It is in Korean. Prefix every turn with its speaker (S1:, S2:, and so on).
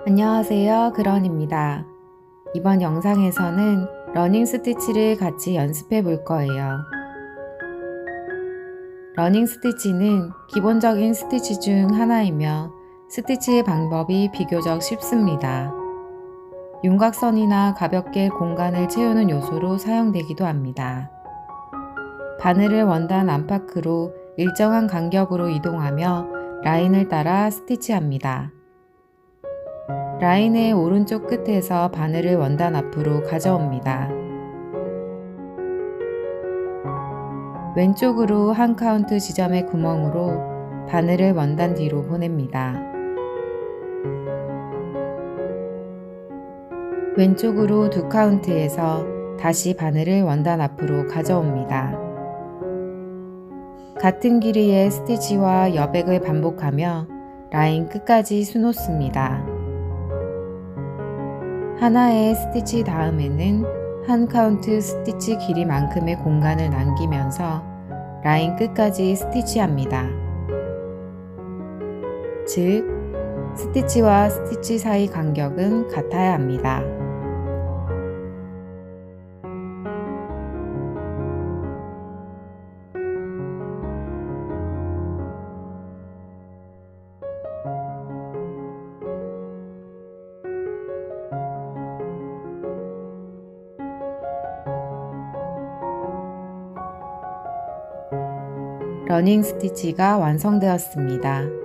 S1: 안녕하세요, 그런입니다. 이번 영상에서는 러닝 스티치를 같이 연습해 볼 거예요. 러닝 스티치는 기본적인 스티치 중 하나이며 스티치 방법이 비교적 쉽습니다. 윤곽선이나 가볍게 공간을 채우는 요소로 사용되기도 합니다. 바늘을 원단 안팎으로 일정한 간격으로 이동하며 라인을 따라 스티치합니다. 라인의 오른쪽 끝에서 바늘을 원단 앞으로 가져옵니다. 왼쪽으로 한 카운트 지점의 구멍으로 바늘을 원단 뒤로 보냅니다. 왼쪽으로 두 카운트에서 다시 바늘을 원단 앞으로 가져옵니다. 같은 길이의 스티치와 여백을 반복하며 라인 끝까지 수놓습니다. 하나의 스티치 다음에는 한 카운트 스티치 길이만큼의 공간을 남기면서 라인 끝까지 스티치합니다. 즉, 스티치와 스티치 사이 간격은 같아야 합니다. 러닝 스티치가 완성되었습니다.